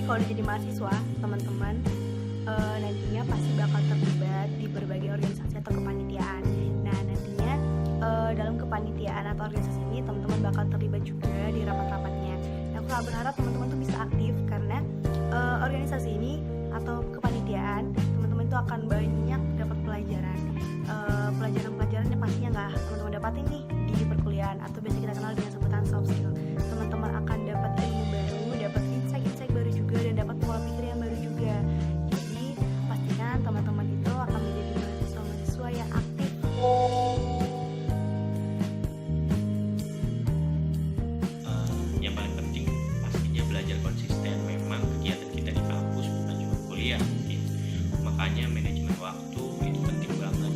kalau udah jadi mahasiswa, teman-teman nantinya pasti bakal terlibat di berbagai organisasi atau kepanitiaan. Nah, nantinya dalam kepanitiaan atau organisasi ini teman-teman bakal terlibat juga di rapat-rapatnya. Nah, aku berharap teman-teman tuh bisa aktif karena organisasi ini atau kepanitiaan teman-teman itu akan banyak dapat pelajaran. Pelajaran-pelajaran yang pastinya nggak teman-teman dapatin nih di perkuliahan atau biasa kita kenal dengan sebutan soft skill. Teman-teman akan dapat ilmu baru, dapat insight-insight baru juga, dan dapat pola pikir yang baru juga. Jadi pastikan teman-teman itu akan menjadi mahasiswa-mahasiswa yang aktif. Yang paling penting pastinya belajar konsisten. Memang kegiatan kita di kampus bukan cuma kuliah mungkin. Makanya manajemen waktu itu penting banget.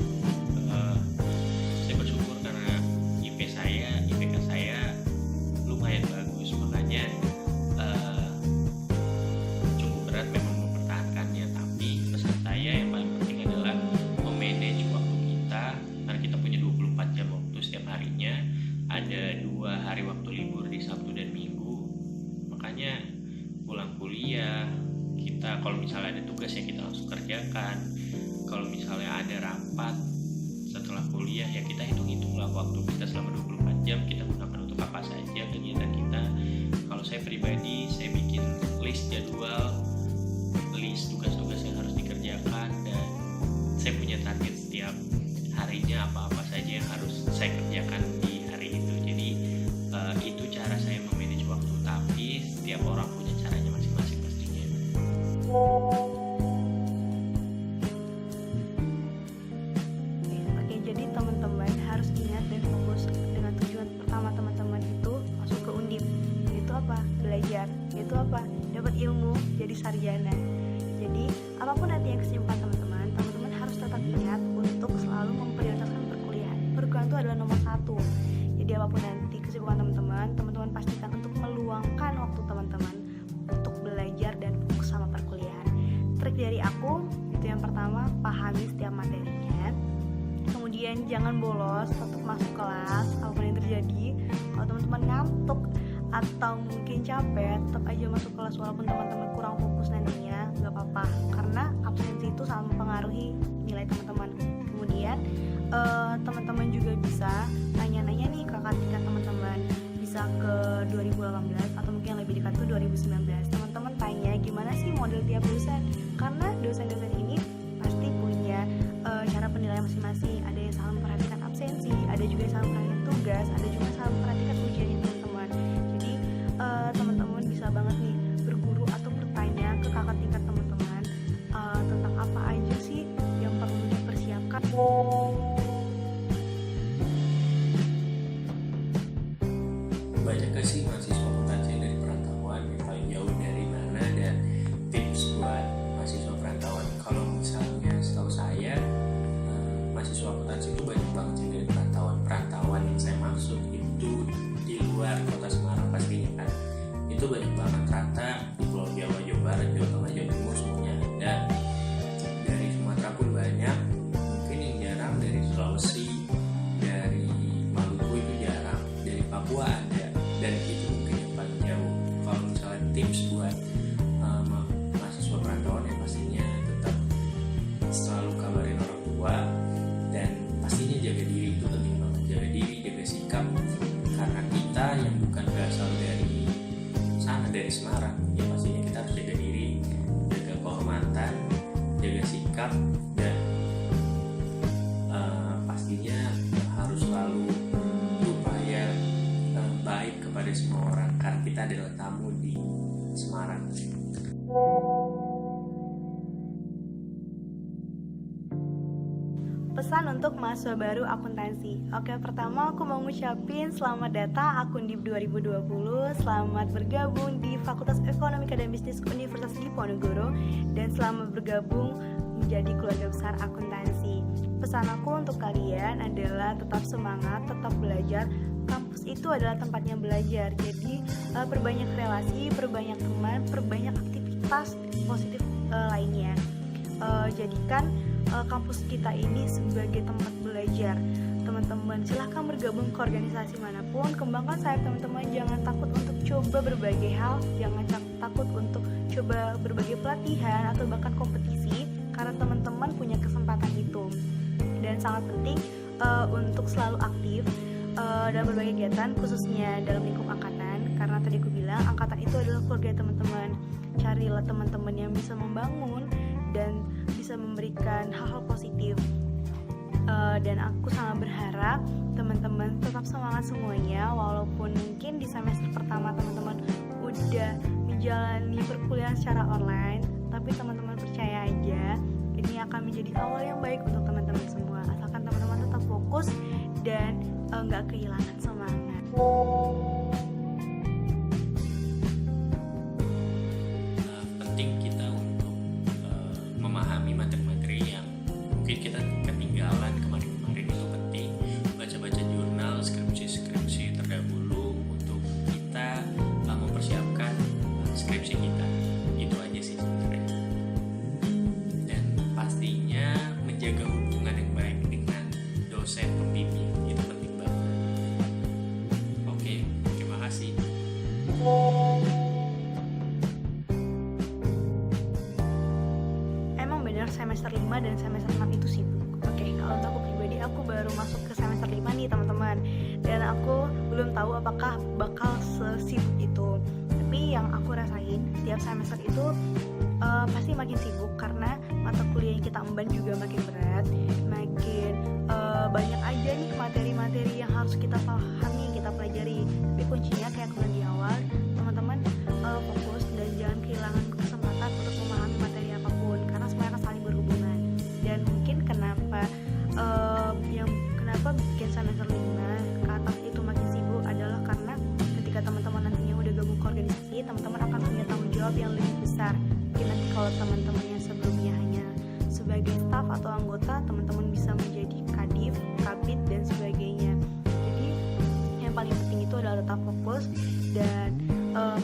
Saya bersyukur karena IPK saya lumayan bagus, makanya cukup berat memang mempertahankannya. Tapi pesan saya yang paling penting adalah memanage waktu kita, karena kita punya 24 jam waktu setiap harinya. Ada 2 hari waktu libur di Sabtu dan Minggu. Makanya pulang kuliah, kita kalau misalnya ada tugas ya kita langsung kerjakan. Kalau misalnya ada rapat setelah kuliah ya kita hitung-hitunglah waktu kita selama 24 jam kita gunakan untuk apa saja kegiatan kita. Kalau saya pribadi, saya bikin list jadwal, list tugas-tugas yang harus dikerjakan, dan saya punya target setiap harinya apa-apa saja yang harus saya kerjakan di hari itu. Jadi itu cara saya memanage waktu, tapi setiap orang punya caranya masing-masing pastinya. Oke, jadi teman-teman harus ingat dan fokus dengan tujuan pertama teman-teman itu masuk ke Undip. Itu apa? Belajar. Itu apa? Dapat ilmu, jadi sarjana. Jadi apapun nanti yang kesibukan teman-teman, teman-teman harus tetap ingat untuk selalu memprioritaskan perkuliahan. Perkuliahan itu adalah nomor 1. Jadi apapun nanti kesibukan teman-teman, teman-teman pastikan untuk meluangkan waktu teman-teman untuk belajar dan fokus sama perkuliahan. Trik dari aku itu yang pertama, pahami setiap materinya. Kemudian jangan bolos, tetap masuk kelas apapun yang terjadi. Kalau teman-teman ngantuk atau mungkin capek, tetap aja masuk kelas walaupun teman-teman kurang fokus nantinya, nggak apa-apa, karena absensi itu sangat mempengaruhi nilai teman-teman. Kemudian teman-teman juga bisa nanya-nanya nih ke kakak tingkat teman-teman, bisa ke 2018 atau mungkin yang lebih dekat tuh 2019. Teman-teman tanya gimana sih model tiap dosen, karena dosen-dosen ini pasti punya cara penilaian masing-masing. Ada yang salah memperhatikan absensi, ada juga yang salah memperhatikan tugas, ada juga yang salah memperhatikan ujiannya teman-teman. Jadi teman-teman bisa banget nih berguru atau bertanya ke kakak tingkat teman-teman tentang apa aja sih yang perlu dipersiapkan. Banyak gak sih mahasiswa potensial dari perantauan yang paling jauh dari mana, dan tips buat mahasiswa perantauan? Kalau misalnya setahu saya mahasiswa potensi itu banyak banget sih dari perantauan yang saya maksud itu di luar kota Semarang pastinya kan. Itu banyak banget, rata di Pulau Jawa, Jawa Barat, Jawa Tengah, Jawa Timur semuanya ada. Dari Sumatera pun banyak, mungkin yang jarang dari Sulawesi, dari Maluku itu jarang, dari Papua ada, dan itu mungkin yang paling jauh. Kalau misalnya tips buat mahasiswa perantauan ya pastinya tetap selalu kabarin orang tua, dan pastinya jaga diri, itu penting banget. Jaga diri, jaga sikap, karena kita yang bukan berasal dari sana, dari Semarang, ya pastinya kita harus jaga diri, jaga kehormatan, jaga sikap, dan pastinya harus selalu berupaya baik kepada semua orang, karena kita adalah tamu di Semarang. Pesan untuk mahasiswa baru akuntansi. Oke, pertama aku mau ngucapin selamat datang Akundip 2020. Selamat bergabung di Fakultas Ekonomika dan Bisnis Universitas Diponegoro, dan selamat bergabung menjadi keluarga besar akuntansi. Pesan aku untuk kalian adalah tetap semangat, tetap belajar. Kampus itu adalah tempatnya belajar. Jadi perbanyak relasi, perbanyak teman, perbanyak aktivitas positif lainnya. Jadikan kampus kita ini sebagai tempat belajar. Teman-teman silahkan bergabung ke organisasi manapun, kembangkan sayap teman-teman, jangan takut untuk coba berbagai hal, jangan takut untuk coba berbagai pelatihan atau bahkan kompetisi karena teman-teman punya kesempatan itu. Dan sangat penting untuk selalu aktif dalam berbagai kegiatan, khususnya dalam lingkup angkatan, karena tadi aku bilang angkatan itu adalah keluarga teman-teman. Carilah teman-teman yang bisa membangun dan bisa memberikan hal-hal positif. Dan aku sangat berharap teman-teman tetap semangat semuanya, walaupun mungkin di semester pertama teman-teman udah menjalani perkuliahan secara online, tapi teman-teman percaya aja ini akan menjadi awal yang baik untuk teman-teman semua, asalkan teman-teman tetap fokus dan nggak kehilangan semangat. Penting kita untuk memahami materi-materi yang mungkin kita ketinggalan kemarin-kemarin. Itu penting baca-baca jurnal, skripsi terdahulu untuk kita mempersiapkan skripsi kita. Itu aja sih sebenarnya. Dan pastinya menjaga hubungan yang baik dengan dosen pembimbing itu penting banget. Oke, terima kasih. Emang benar semester 5 dan semester 6 itu sibuk. Oke, kalau untuk aku pribadi, aku baru masuk ke semester 5 nih teman-teman, dan aku belum tahu apakah bakal sesibuk itu. Tapi yang aku rasain tiap semester itu pasti makin sibuk, karena mata kuliah yang kita emban juga makin berat, makin banyak aja nih materi-materi yang harus kita pahami, kita pelajari. Tapi kuncinya kayak aku bilang di awal, teman-teman fokus dan jangan kehilangan kesempatan untuk memahami materi apapun, karena semuanya akan saling berhubungan. Dan mungkin kenapa bikin semester 5 ke atas itu makin sibuk adalah karena ketika teman-teman nantinya udah gabung ke organisasi, teman-teman akan punya tanggung jawab yang lebih besar. Mungkin nanti kalau teman-teman yang sebelumnya hanya sebagai staf atau anggota, teman-teman bisa menjadi kadif, kabid, dan sebagainya. Jadi yang paling penting itu adalah tetap fokus dan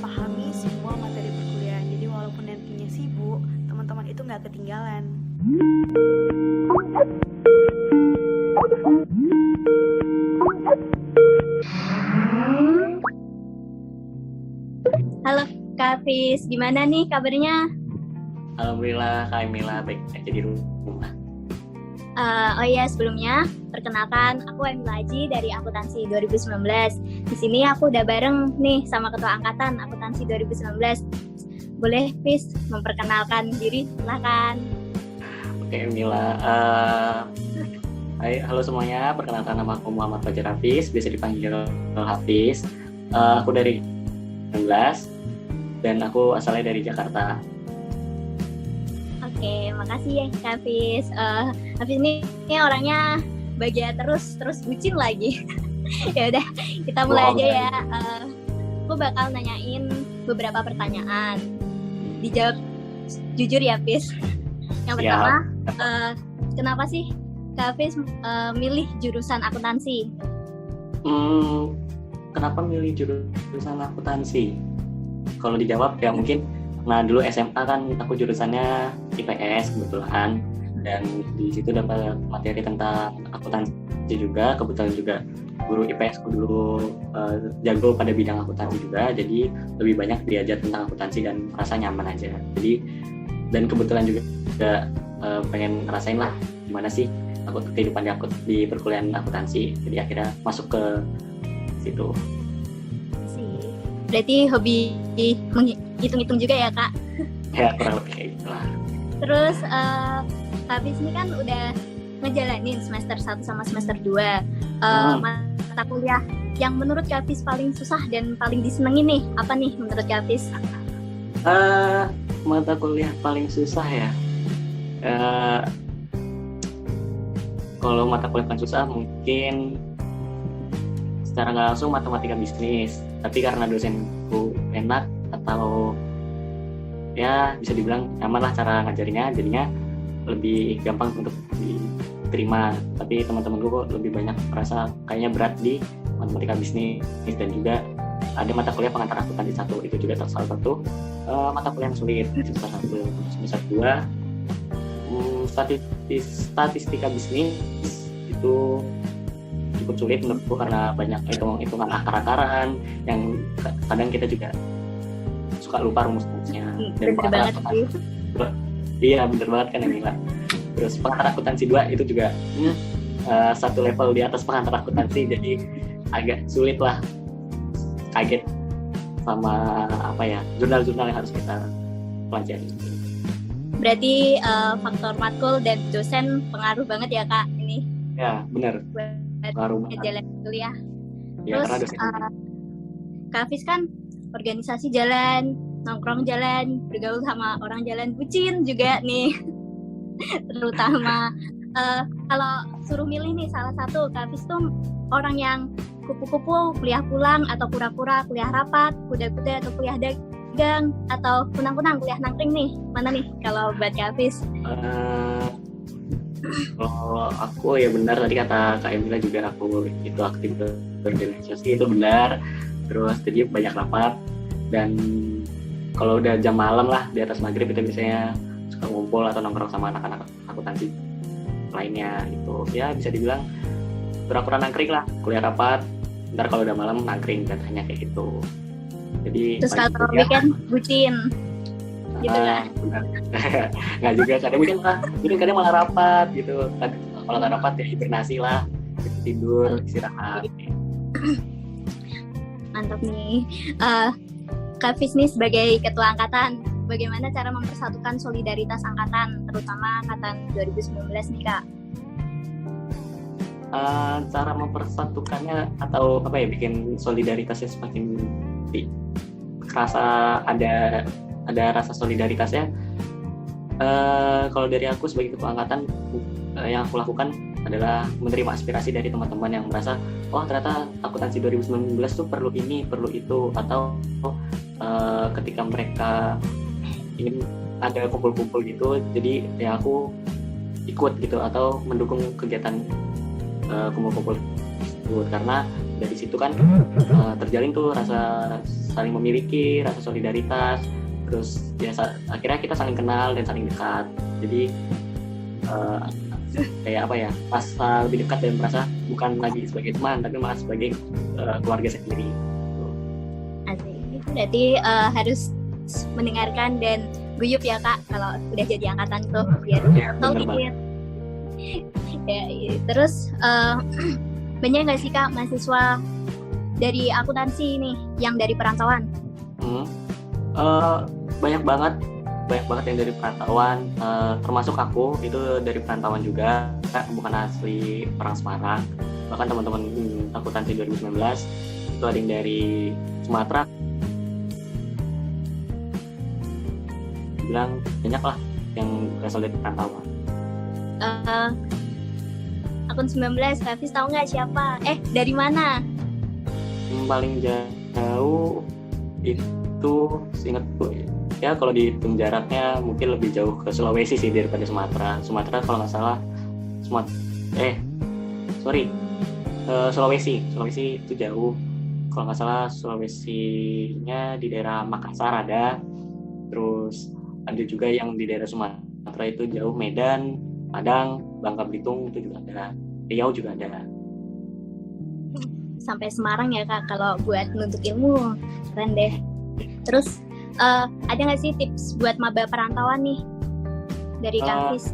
pahami semua materi perkuliahan. Jadi walaupun nantinya sibuk, teman-teman itu nggak ketinggalan. Halo Kak Fis, gimana nih kabarnya? Alhamdulillah Kak Emila baik aja di rumah. Oh iya, sebelumnya perkenalkan, aku Emila Haji dari Akuntansi 2019. Di sini aku udah bareng nih sama Ketua Angkatan Akuntansi 2019. Boleh Fis memperkenalkan diri, silakan. Oke Emila, hai, halo semuanya, perkenalkan nama aku Muhammad Fajar Hafiz, biasa dipanggil Hafiz. Aku dari 19 dan aku asalnya dari Jakarta. Oke, makasih ya Kak Hafiz. Hafiz ini orangnya bahagia terus bucin lagi. Ya udah, kita mulai aja ya. Aku bakal nanyain beberapa pertanyaan. Dijawab jujur ya, Hafiz. Yang pertama, kenapa sih Kak Hafiz milih jurusan akuntansi? Kenapa milih jurusan akuntansi? Kalau dijawab ya mungkin karena dulu SMA kan aku jurusannya IPS kebetulan, dan di situ dapat materi tentang akuntansi juga. Kebetulan juga guru IPS ku dulu jago pada bidang akuntansi juga, jadi lebih banyak diajar tentang akuntansi dan merasa nyaman aja. Jadi dan kebetulan juga pengen ngerasain lah gimana sih kehidupan di perkuliahan akuntansi, jadi akhirnya masuk ke situ. Berarti hobi menghitung-hitung juga ya Kak? Ya kurang lebih kayak gitu lah. Terus habis ini kan udah ngejalanin semester 1 sama semester 2. Mata kuliah yang menurut Kak Hafiz paling susah dan paling disenengin nih, apa nih menurut Kak Hafiz? Mata kuliah paling susah ya, kalau mata kuliah paling susah mungkin secara nggak langsung matematika bisnis, tapi karena dosenku enak atau ya bisa dibilang nyaman lah cara ngajarinya, jadinya lebih gampang untuk diterima. Tapi teman-temanku kok lebih banyak merasa kayaknya berat di matematika bisnis, dan juga ada mata kuliah pengantar akuntansi 1, itu juga salah satu mata kuliah yang sulit. Semester 2 statistika bisnis itu cukup sulit menurutku karena banyak hitungan akar-akaran yang kadang kita juga suka lupa rumus-rumusnya. Dan Bener banget sih. iya bener banget kan Emila. Terus pengantar akuntansi 2 itu juga satu level di atas pengantar akuntansi, jadi agak sulit lah, kaget sama apa ya, jurnal-jurnal yang harus kita pelajari. Berarti faktor matkul dan dosen pengaruh banget ya Kak ini Ya bener, buat pengaruh banget. jalan kuliah. Ya, karena Terus dosen Kak Hafiz kan organisasi jalan, nongkrong jalan, bergaul sama orang jalan, bucin juga nih. Terutama kalau suruh milih nih salah satu, Kak Hafiz tuh orang yang kupu-kupu kuliah pulang atau pura-pura kuliah rapat, kuda-kuda atau kuliah dagang, atau kunang-kunang kuliah nangkring nih. Mana nih kalau buat Kak Hafiz? Kalau aku ya benar tadi kata Kak Emila juga, aku itu aktif berorganisasi, itu benar. Terus jadi banyak rapat, dan kalau udah jam malam lah di atas maghrib kita biasanya suka ngumpul atau nongkrong sama anak-anak akuntansi lainnya. Itu ya bisa dibilang pura-pura nangkring lah, kuliah rapat, ntar kalau udah malam nangkring katanya kayak gitu. Jadi Terus kalau weekend bucin gitu kan? benar. Nggak juga, kadang malah rapat gitu. Kalau nggak rapat ya hibernasi lah, tidur, istirahat. Mantap nih. Kak Hafiz nih sebagai ketua angkatan, bagaimana cara mempersatukan solidaritas angkatan, terutama angkatan 2019 nih Kak? Cara mempersatukannya atau apa ya, bikin solidaritasnya semakin kerasa, ada rasa solidaritasnya. Kalau dari aku sebagai ketua angkatan, yang aku lakukan adalah menerima aspirasi dari teman-teman yang merasa ternyata akuntansi 2019 tuh perlu ini, perlu itu, atau ketika mereka ingin ada kumpul-kumpul gitu, jadi ya aku ikut gitu atau mendukung kegiatan kumpul-kumpul tersebut, karena dari situ kan terjalin tuh rasa saling memiliki, rasa solidaritas, terus ya akhirnya kita saling kenal dan saling dekat. Jadi kayak apa ya, rasa lebih dekat dan merasa bukan lagi sebagai teman tapi malah sebagai keluarga sendiri. Asik. Berarti harus mendengarkan dan guyup ya Kak kalau udah jadi angkatan tuh, biar Ya, bener solid. banget. Ya, terus banyak nggak sih Kak mahasiswa dari akuntansi nih yang dari perantauan? Banyak banget yang dari perantauan, termasuk aku itu dari perantauan juga, bukan asli orang Semarang. Bahkan teman-teman akuntansi 2019 itu ada yang dari Sumatera, bilang banyak lah yang berasal dari perantauan. Akun 19, Kak Hafiz tahu nggak siapa? Dari mana? Paling jauh itu seingatku ya, kalau dihitung jaraknya mungkin lebih jauh ke Sulawesi sih daripada Sumatera. Sumatera kalau nggak salah Sulawesi itu jauh. Kalau nggak salah Sulawesinya di daerah Makassar ada, terus ada juga yang di daerah Sumatera itu jauh, Medan, Padang, Bangka Belitung itu juga ada, Riau juga ada. Sampai Semarang ya Kak kalau buat nuntut ilmu, keren deh. Terus ada nggak sih tips buat maba perantauan nih dari Kak Hafiz?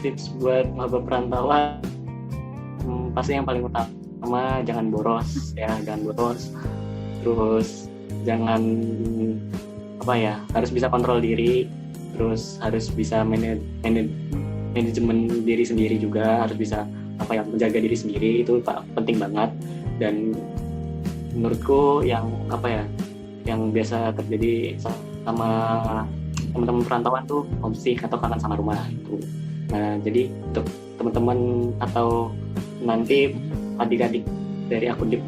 Tips buat maba perantauan, pasti yang paling utama jangan boros ya, terus jangan harus bisa kontrol diri, terus harus bisa manajemen diri sendiri juga, harus bisa menjaga diri sendiri, itu penting banget. Dan menurutku yang biasa terjadi sama teman-teman perantauan tuh homesick atau kangen sama rumah itu. Nah, jadi untuk teman-teman atau nanti adik-adik dari Akundip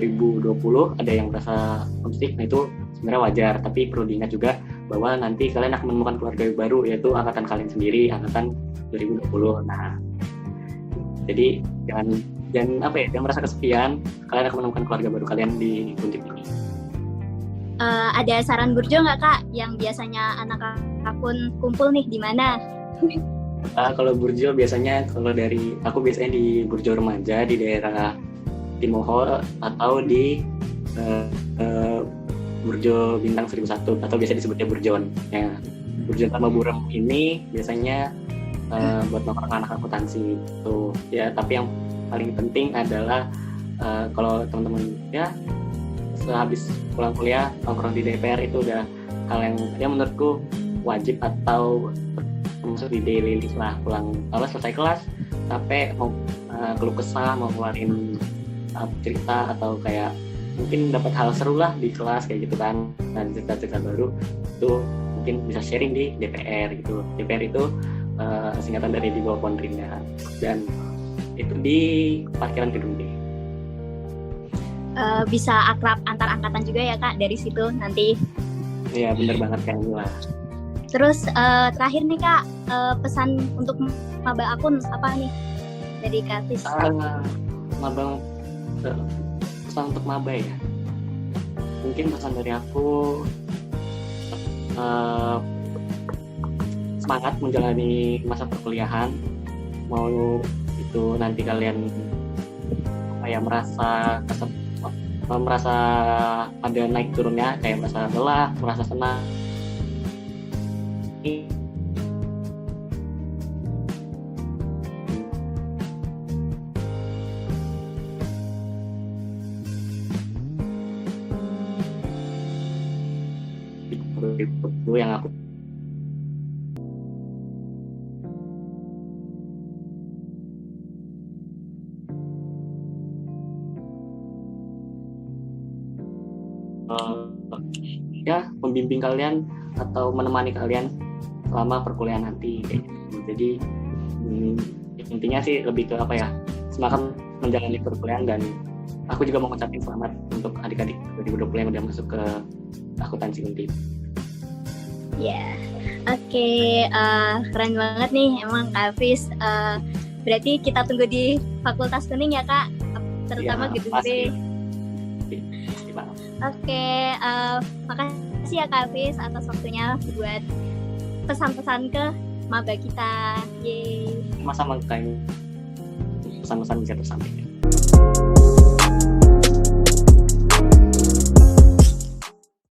2020 ada yang merasa homesick, nah itu sebenarnya wajar, tapi perlu diingat juga bahwa nanti kalian akan menemukan keluarga baru, yaitu angkatan kalian sendiri, angkatan 2020. Nah, jadi jangan merasa kesepian, kalian akan menemukan keluarga baru kalian di Akundip ini. Ada saran burjo nggak Kak yang biasanya anak akun kumpul nih di mana? Kalau burjo biasanya, kalau dari aku biasanya di burjo remaja di daerah Timoho atau di Burjo Bintang 1001 atau biasa disebutnya Burjon. Ya, Burjon sama Burem ini biasanya buat anak akuntansi tuh ya. Tapi yang paling penting adalah kalau teman-teman ya sehabis pulang kuliah nongkrong di DPR itu udah hal yang ya menurutku wajib atau masuk di daily list lah. Pulang selesai kelas capek mau keluh kesah, mau keluarin cerita atau kayak mungkin dapat hal seru lah di kelas kayak gitu kan, dan cerita-cerita baru itu mungkin bisa sharing di DPR gitu. DPR itu singkatan dari di bawah Pondrinda dan itu di parkiran gedung D. Bisa akrab antar angkatan juga ya Kak dari situ nanti. Iya bener banget kayaknya lah. Terus terakhir nih Kak, pesan untuk maba akun apa nih dari Kak Fis? Pesan untuk maba ya, mungkin pesan dari aku semangat menjalani masa perkuliahan. Mau itu nanti kalian merasa ada naik turunnya, kayak merasa lelah, merasa senang, itu yang aku ya membimbing kalian atau menemani kalian selama perkuliahan nanti kayak gitu. Jadi intinya sih lebih ke semangat menjalani perkuliahan, dan aku juga mau ngucapin selamat untuk adik-adik 2020 yang udah masuk ke akuntansi Undip. Ya, oke, keren banget nih emang Kak Fis. Berarti kita tunggu di Fakultas Kuning ya Kak, terutama gedung B. Oke, makasih ya Kak Fis atas waktunya buat pesan-pesan ke maba kita. Yeay. Sama-sama, kayak pesan-pesan bisa tersampaikan.